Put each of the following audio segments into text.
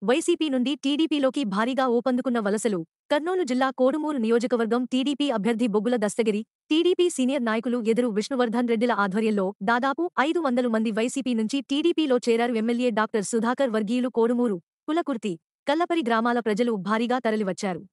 YCP నుండి టీడీపీలోకి భారీగా ఊపందుకున్న వలసలు. కర్నూలు జిల్లా కోడుమూరు నియోజకవర్గం టీడీపీ అభ్యర్థి బొగ్గుల దస్తగిరి, టీడీపీ సీనియర్ నాయకులు ఎదురు విష్ణువర్ధన్ రెడ్డిల ఆధ్వర్యంలో దాదాపు 500 మంది వైసీపీ నుంచి టీడీపీలో చేరారు. ఎమ్మెల్యే డాక్టర్ సుధాకర్ వర్గీయులు కోడుమూరు, కులకుర్తి, కల్లపరి గ్రామాల ప్రజలు భారీగా తరలివచ్చారు.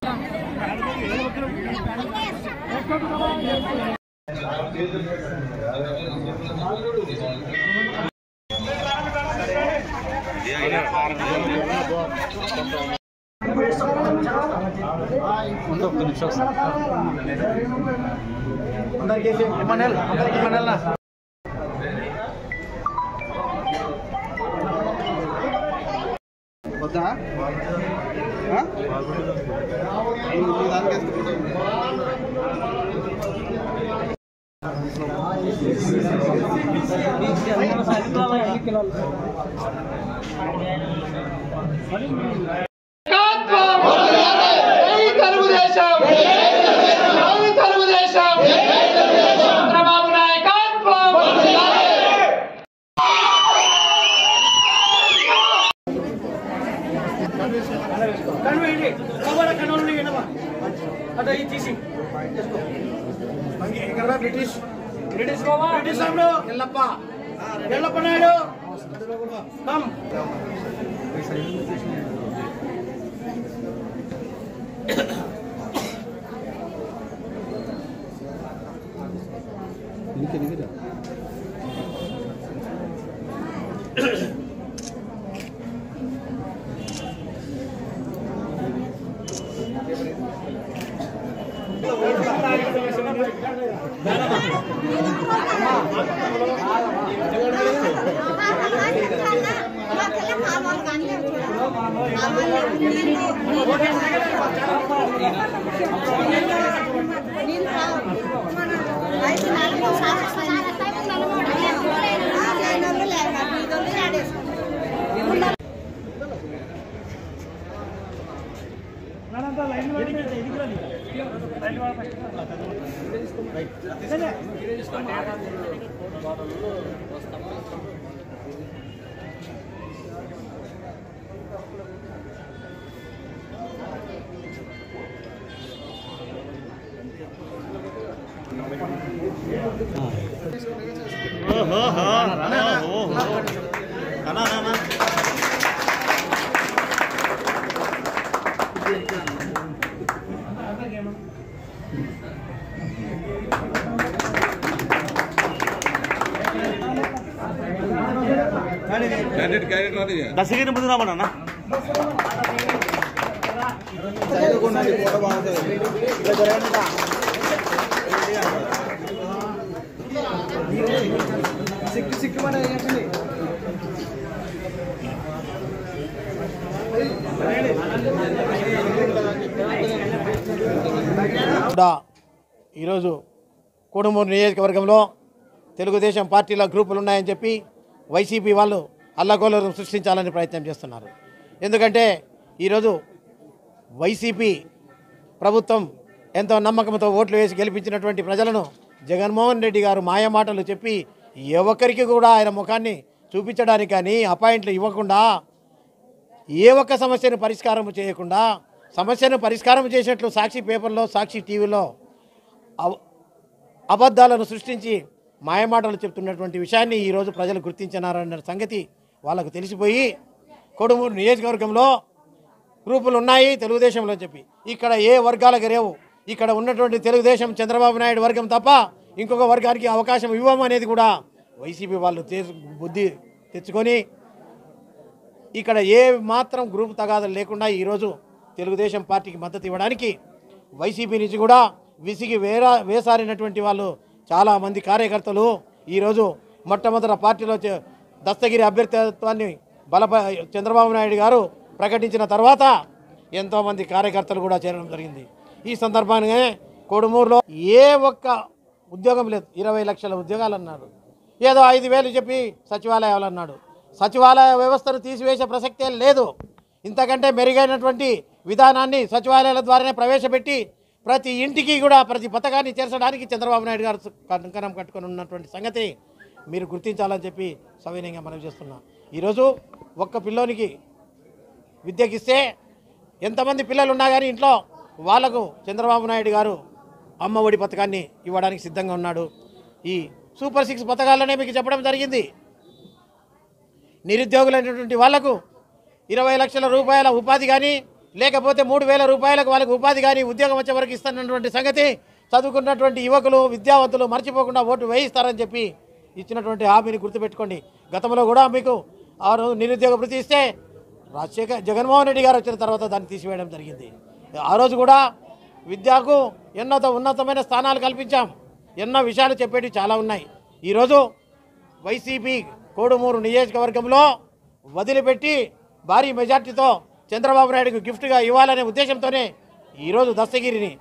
ब्रिटिश नायडू దశగిరి ముందు రామన్నా ఈరోజు కోడుమూరు నియోజకవర్గంలో తెలుగుదేశం పార్టీల గ్రూపులు ఉన్నాయని చెప్పి వైసీపీ వాళ్ళు అల్లకల్లోలం సృష్టించాలని ప్రయత్నం చేస్తున్నారు. ఎందుకంటే ఈరోజు వైసీపీ ప్రభుత్వం ఎంతో నమ్మకంతో ఓట్లు వేసి గెలిపించినటువంటి ప్రజలను జగన్మోహన్ రెడ్డి గారు మాయమాటలు చెప్పి ఏ ఒక్కరికి కూడా ఆయన ముఖాన్ని చూపించడానికి కానీ అపాయింట్లు ఇవ్వకుండా ఏ ఒక్క సమస్యను పరిష్కారం చేయకుండా సమస్యను పరిష్కారం చేసినట్లు సాక్షి పేపర్లో సాక్షి టీవీలో అబద్ధాలను సృష్టించి మాయమాటలు చెప్తున్నటువంటి విషయాన్ని ఈరోజు ప్రజలు గుర్తించినారన్న సంగతి వాళ్ళకు తెలిసిపోయి కోడుమూరు నియోజకవర్గంలో గ్రూపులు ఉన్నాయి తెలుగుదేశంలో చెప్పి ఇక్కడ ఏ వర్గాలకు లేవు. ఇక్కడ ఉన్నటువంటి తెలుగుదేశం చంద్రబాబు నాయుడు వర్గం తప్ప ఇంకొక వర్గానికి అవకాశం ఇవ్వమనేది కూడా వైసీపీ వాళ్ళు బుద్ధి తెచ్చుకొని ఇక్కడ ఏ మాత్రం గ్రూప్ తగాదాలు లేకుండా ఈరోజు తెలుగుదేశం పార్టీకి మద్దతు ఇవ్వడానికి వైసీపీ నుంచి కూడా విసిగి వేసారినటువంటి వాళ్ళు చాలామంది కార్యకర్తలు ఈరోజు మొట్టమొదట పార్టీలో దస్తగిరి అభ్యర్థిత్వాన్ని చంద్రబాబు నాయుడు గారు ప్రకటించిన తర్వాత ఎంతోమంది కార్యకర్తలు కూడా చేరడం జరిగింది. ఈ సందర్భంగానే కోడుమూరులో ఏ ఒక్క ఉద్యోగం లేదు. 20 లక్షల ఉద్యోగాలు అన్నారు. ఏదో 5,000 చెప్పి సచివాలయాలు అన్నాడు. సచివాలయ వ్యవస్థను తీసివేసే ప్రసక్తే లేదు. ఇంతకంటే మెరుగైనటువంటి విధానాన్ని సచివాలయాల ద్వారానే ప్రవేశపెట్టి ప్రతి ఇంటికి కూడా ప్రతి పథకాన్ని చేర్చడానికి చంద్రబాబు నాయుడు గారు కంకణం కట్టుకొని ఉన్నటువంటి సంగతి మీరు గుర్తించాలని చెప్పి సవినయంగా మనం చేస్తున్నాం. ఈరోజు ఒక్క పిల్లోనికి విద్యకిస్తే ఎంతమంది పిల్లలు ఉన్నా కానీ ఇంట్లో వాళ్లకు చంద్రబాబు నాయుడు గారు అమ్మ ఒడి పథకాన్ని ఇవ్వడానికి సిద్ధంగా ఉన్నాడు. ఈ సూపర్ 6 పథకాలనే మీకు చెప్పడం జరిగింది. నిరుద్యోగులైనటువంటి వాళ్లకు 20 లక్షల రూపాయల ఉపాధి కానీ, లేకపోతే 3,000 రూపాయలకు వాళ్ళకు ఉపాధి కానీ ఉద్యోగం వచ్చే వరకు ఇస్తున్నటువంటి సంగతి చదువుకున్నటువంటి యువకులు విద్యావంతులు మర్చిపోకుండా ఓటు వేయిస్తారని చెప్పి ఇచ్చినటువంటి హామీని గుర్తుపెట్టుకోండి. గతంలో కూడా మీకు ఆ రోజు నిరుద్యోగ భృతి ఇస్తే జగన్మోహన్ రెడ్డి గారు వచ్చిన తర్వాత దాన్ని తీసివేయడం జరిగింది. ఆ రోజు కూడా విద్యకు ఉన్నతమైన స్థానాలు కల్పించాం. ఎన్నో విషయాలు చెప్పేవి చాలా ఉన్నాయి. ఈరోజు వైసీపీ కోడుమూరు నియోజకవర్గంలో వదిలిపెట్టి భారీ మెజార్టీతో చంద్రబాబు నాయుడుకు గిఫ్ట్గా ఇవ్వాలనే ఉద్దేశంతోనే ఈరోజు దస్తగిరిని